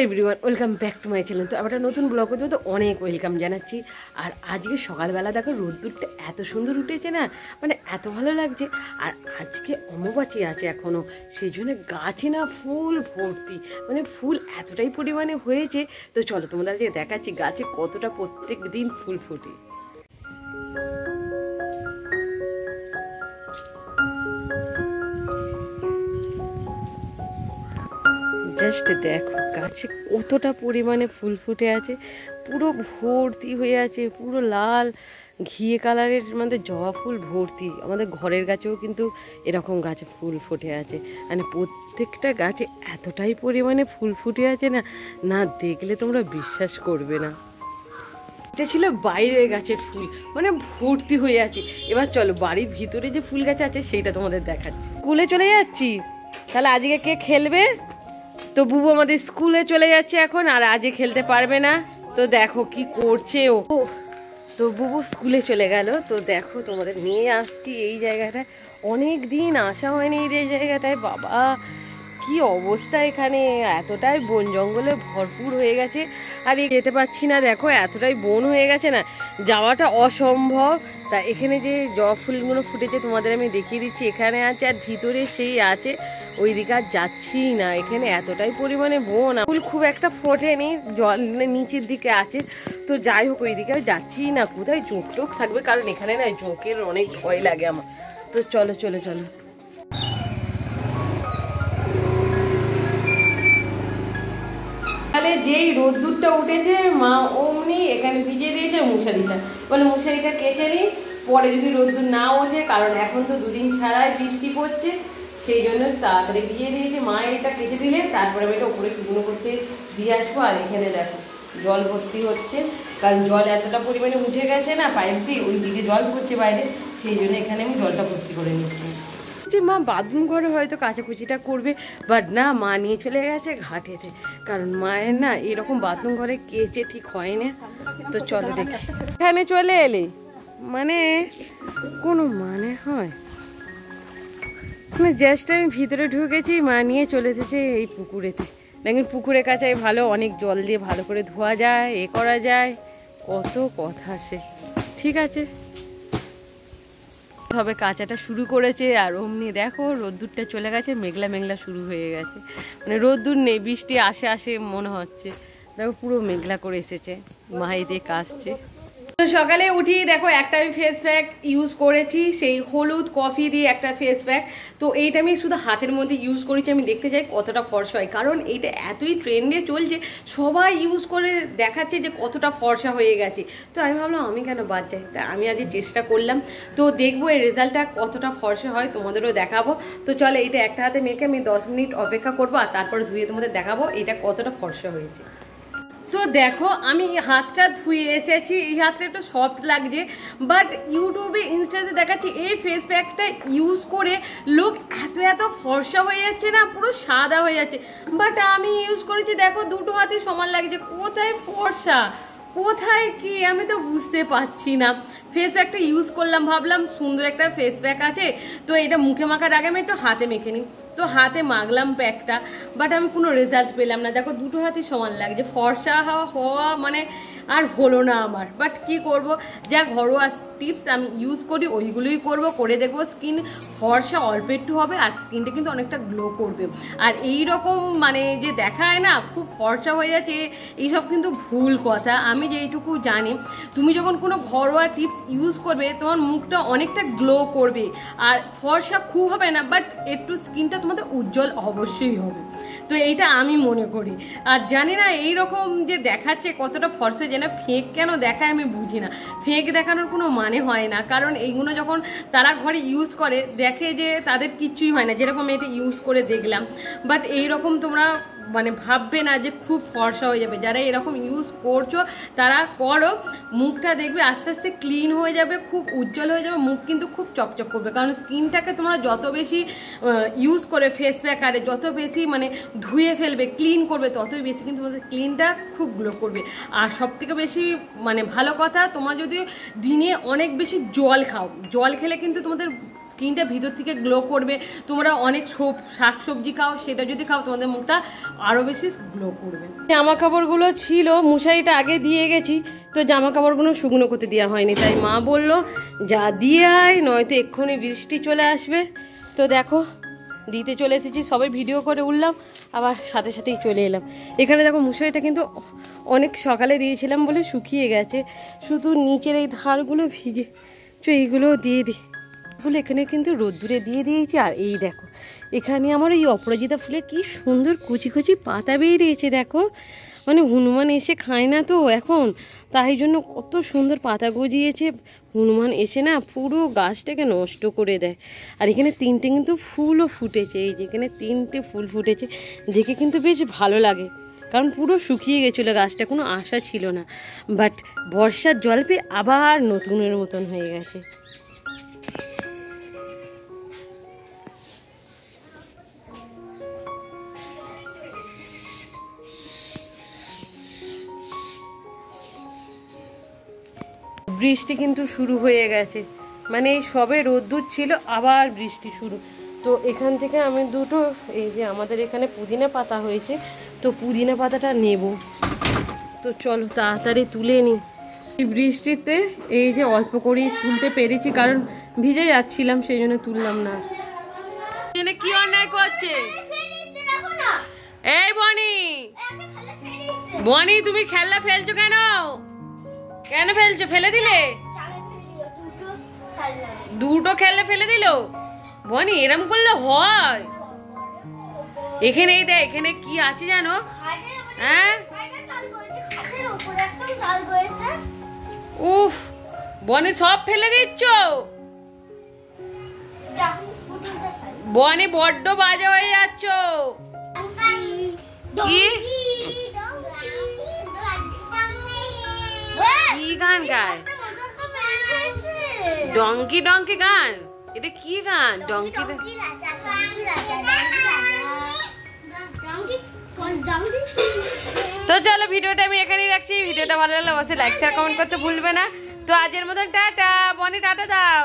Everyone, welcome back to my channel. তো আবার একটা নতুন ব্লগ করতে তো অনেক ওয়েলকাম জানাচ্ছি। আর আজকে সকালবেলা দেখো রোদ্দুরটা এত সুন্দর উঠেছে না, মানে এত ভালো লাগছে। আর আজকে অমাবস্যা আছে এখনও, সেই জন্য গাছে না ফুল ভর্তি, মানে ফুল এতটাই পরিমাণে হয়েছে। তো চলো তোমাদের আজকে দেখাচ্ছি গাছে কতটা প্রত্যেক দিন ফুল ফোটে। জাস্ট দেখো গাছে কতটা পরিমাণে ফুল ফুটে আছে, পুরো ভর্তি হয়ে আছে, পুরো লাল ঘিয়ে কালারের মধ্যে জবা ফুল ভর্তি। আমাদের ঘরের গাছেও কিন্তু এরকম গাছে ফুল ফুটে আছে, মানে প্রত্যেকটা গাছে এতটাই পরিমাণে ফুল ফুটে আছে না, না দেখলে তোমরা বিশ্বাস করবে না। এটা ছিল বাইরের গাছের ফুল, মানে ভর্তি হয়ে আছে। এবার চলো বাড়ির ভিতরে যে ফুল গাছ আছে সেইটা তোমাদের দেখাচ্ছি। স্কুলে চলে যাচ্ছি, তাহলে আজকে কে খেলবে? তো বুবু আমাদের স্কুলে চলে যাচ্ছে এখন, আর আজকে খেলতে পারবে না। তো দেখো কি করছে ও। তো বুবু স্কুলে চলে গেল। তো দেখো তোমাদের নিয়ে আসছি এই জায়গাটায়, অনেক দিন আসা হয়নি এই জায়গাটায়। বাবা কি অবস্থা এখানে, এতটাই বন জঙ্গলে ভরপুর হয়ে গেছে। আর যেতে পারছি না, দেখো এতটাই বন হয়ে গেছে না, যাওয়াটা অসম্ভব। তা এখানে যে জবা ফুলগুলো ফুটেছে তোমাদের আমি দেখিয়ে দিচ্ছি, এখানে আছে আর ভিতরে সেই আছে। ওই দিকে আর যাচ্ছি না, এখানে এতটাই পরিমাণে বন, ফুল খুব একটা ফোটেনি, জল নিচের দিকে আছে। তো যাই হোক ওই দিকে যাচ্ছি না, কোথায় জোঁক টোক থাকবে, কারণ এখানে না জোঁকের অনেক ভয় লাগে আমার। তো চলো চলো চলো। তাহলে যেই রোদ্দুরটা উঠেছে মা অমনি এখানে ভিজিয়ে দিয়েছে মশারিটা, বলে মশারিটা কেচে নিই, পরে যদি রোদ্দুর না ওঠে, কারণ এখন তো দুদিন ছাড়াই বৃষ্টি পড়ছে, সেই জন্য তাড়াতাড়ি ভিজিয়ে দিয়েছে মা। এটা কেচে দিলে তারপরে আমি এটা উপরে শুকনো করতে দিয়ে আসবো। আর এখানে দেখো জল ভর্তি হচ্ছে, কারণ জল এতটা পরিমাণে উঠে গেছে না পাইপ দিয়ে, ওই দিকে জল পড়ছে বাইরে, সেই জন্য এখানে আমি জলটা ভর্তি করে নিচ্ছি। যে মা বাথরুম ঘরে হয়তো কাচাকুচিটা করবে, বাট না, মা নিয়ে চলে গেছে ঘাটেতে, কারণ মায়ের না এরকম বাথরুম ঘরে কেচে ঠিক হয় না। তো চলো দেখি। এখানে চলে এলে মানে কোনো মানে হয় মানে জাস্ট আমি ভিতরে ঢুকেছি, মা নিয়ে চলে এসেছে এই পুকুরেতে। দেখেন পুকুরের কাছে ভালো, অনেক জল দিয়ে ভালো করে ধোয়া যায়, এ করা যায়, কত কথা সে। ঠিক আছে, তবে কাঁচাটা শুরু করেছে, আর অমনি দেখো রোদ্দুরটা চলে গেছে, মেঘলা মেঘলা শুরু হয়ে গেছে, মানে রোদ্দুর নেই, বৃষ্টি আসে আসে মনে হচ্ছে। দেখো পুরো মেঘলা করে এসেছে, মা এদিকে আসছে। তো সকালে উঠি দেখো একটা আমি ফেস প্যাক ইউজ করেছি, সেই হলুদ কফি দিয়ে একটা ফেস প্যাক। তো এইটা আমি শুধু হাতের মধ্যে ইউজ করেছি, আমি দেখতে চাই কতটা ফর্সা হয়, কারণ এইটা এতই ট্রেন্ডে চলছে, সবাই ইউজ করে দেখাচ্ছে যে কতটা ফর্সা হয়ে গেছে। তো আমি ভাবলাম আমি কেন বাদ যাই, তা আমি আজকে চেষ্টা করলাম। তো দেখবো এই রেজাল্টটা কতটা ফর্সা হয়, তোমাদেরও দেখাবো। তো চলো এইটা একটা হাতে মেখে আমি 10 মিনিট অপেক্ষা করবো, আর তারপরে ধুয়ে তোমাদের দেখাবো এটা কতটা ফর্সা হয়েছে। তো দেখো আমি হাতটা ধুয়ে এসেছি, এই হাতটা একটু সফট লাগছে, বাট ইউটিউবে ইনস্টাতে দেখাচ্ছি এই ফেস প্যাকটা ইউজ করে লোক এত এত ফর্সা হয়ে যাচ্ছে না, পুরো সাদা হয়ে যাচ্ছে। বাট আমি ইউজ করেছি দেখো দুটো হাতে সমান লাগছে, কোথায় ফর্সা কোথায় কি আমি তো বুঝতে পারছি না। ফেস প্যাকটা ইউজ করলাম, ভাবলাম সুন্দর একটা ফেস প্যাক আছে, তো এটা মুখে মাখার আগে আমি একটু হাতে মেখে নিই। তো হাতে মাখলাম প্যাকটা, বাট আমি কোনো রেজাল্ট পেলাম না। দেখো দুটো হাতে সমান লাগছে, ফর্সা হওয়া মানে আর হলো না আমার। বাট কি করব, যা ঘরোয়া টিপস আমি ইউজ করি ওইগুলোই করব, করে দেখবো স্কিন ফর্সা অল্প একটু হবে, আর স্কিনটা কিন্তু অনেকটা গ্লো করবে। আর এই রকম মানে যে দেখায় না খুব ফর্সা হয়ে যাচ্ছে, এইসব কিন্তু ভুল কথা। আমি যেইটুকু জানি, তুমি যখন কোনো ঘরোয়া টিপস ইউজ করবে তোমার মুখটা অনেকটা গ্লো করবে, আর ফর্সা খুব হবে না, বাট একটু স্কিনটা তোমাদের উজ্জ্বল অবশ্যই হবে। তো এইটা আমি মনে করি। আর জানি না এইরকম যে দেখাচ্ছে কতটা ফর্সা, যেন ফেক কেন দেখায় আমি বুঝি না। ফেক দেখানোর কোনো মানে হয় না, কারণ এইগুলো যখন তারা ঘরে ইউজ করে দেখে যে তাদের কিচ্ছুই হয় না, যেরকম এটা ইউজ করে দেখলাম। বাট এইরকম তোমরা মানে ভাববে না যে খুব ফর্সা হয়ে যাবে। যারা এরকম ইউজ করছো তারা করো, মুখটা দেখবে আস্তে আস্তে ক্লিন হয়ে যাবে, খুব উজ্জ্বল হয়ে যাবে, মুখ কিন্তু খুব চকচক করবে। কারণ স্কিনটাকে তোমরা যত বেশি ইউজ করে ফেস প্যাকারে যত বেশি মানে ধুয়ে ফেলবে, ক্লিন করবে, ততই বেশি কিন্তু তোমাদের স্কিনটা খুব গ্লো করবে। আর সবথেকে বেশি মানে ভালো কথা, তোমরা যদি দিনে অনেক বেশি জল খাও, জল খেলে কিন্তু তোমাদের স্কিনটা ভিতর থেকে গ্লো করবে। তোমরা অনেক শাকসবজি খাও, সেটা যদি খাও তোমাদের মুখটা আরও বেশি গ্লো করবে। জামা কাপড়গুলো ছিল, মশারিটা আগে দিয়ে গেছি, তো জামা কাপড়গুলো শুকনো করতে দেওয়া হয়নি, তাই মা বলল যা দিয়ে আয়, নয়তো এক্ষুনি বৃষ্টি চলে আসবে। তো দেখো দিতে চলে এসেছি, সবাই ভিডিও করে উঠলাম, আবার সাথে সাথেই চলে এলাম। এখানে দেখো মশারিটা কিন্তু অনেক সকালে দিয়েছিলাম বলে শুকিয়ে গেছে, শুধু নিচের এই ধারগুলো ভিজে, এইগুলোও দিয়ে দিই ফুল এখানে কিন্তু রোদ্দুরে দিয়ে দিয়েছি। আর এই দেখো এখানে আমার এই অপরাজিতা ফুলে কি সুন্দর কুচি কুচি পাতা বেরিয়েছে, দেখো মানে হনুমান এসে খায় না তো এখন, তাই জন্য কত সুন্দর পাতা গজিয়েছে। হনুমান এসে না পুরো গাছটাকে নষ্ট করে দেয়। আর এখানে 3টে কিন্তু ফুলও ফুটেছে, এই যে এখানে 3টে ফুল ফুটেছে, দেখে কিন্তু বেশ ভালো লাগে, কারণ পুরো শুকিয়ে গেছিলো গাছটা, কোনো আশা ছিল না, বাট বর্ষার জল পেয়ে আবার নতুনের মতন হয়ে গেছে। বৃষ্টি কিন্তু শুরু হয়ে গেছে, মানে এই সবে রোদ্দুর ছিল, আবার বৃষ্টি শুরু। তো এখান থেকে আমি দুটো, এই যে আমাদের এখানে পুদিনা পাতা হয়েছে, তো পুদিনা পাতাটা নেব। তো চলো তাড়াতাড়ি তুলে নিই। এই বৃষ্টিতে এই যে অল্প করেই তুলতে পেরেছি, কারণ ভিজে যাচ্ছিলাম, সেই জন্য তুললাম না। এখানে কি অন্যায় করছে? এই বনি, বনি তুমি খেলনা ফেলছো কেন? কেন ফেলছো? ফেলে দিলে? দুটো খেলনা ফেলে দিল বনি, এরম করলে হয়? এখানে এই দেখ, এখানে কি আছে জানো? হ্যাঁ উফ, বনি সব ফেলে দিচ্ছ। বনি বড্ড বাজে হয়ে যাচ্ছ। কি কি গান গায়? ডঙ্কি ডঙ্কি গান? এটা কি গান? ডঙ্কি? তো চলো ভিডিওটা আমি এখানেই রাখছি। ভিডিওটা ভালো লাগলে অবশ্যই লাইক শেয়ার কমেন্ট করতে ভুলবে না। তো আজের মতন টাটা। বনি টাটা দাও।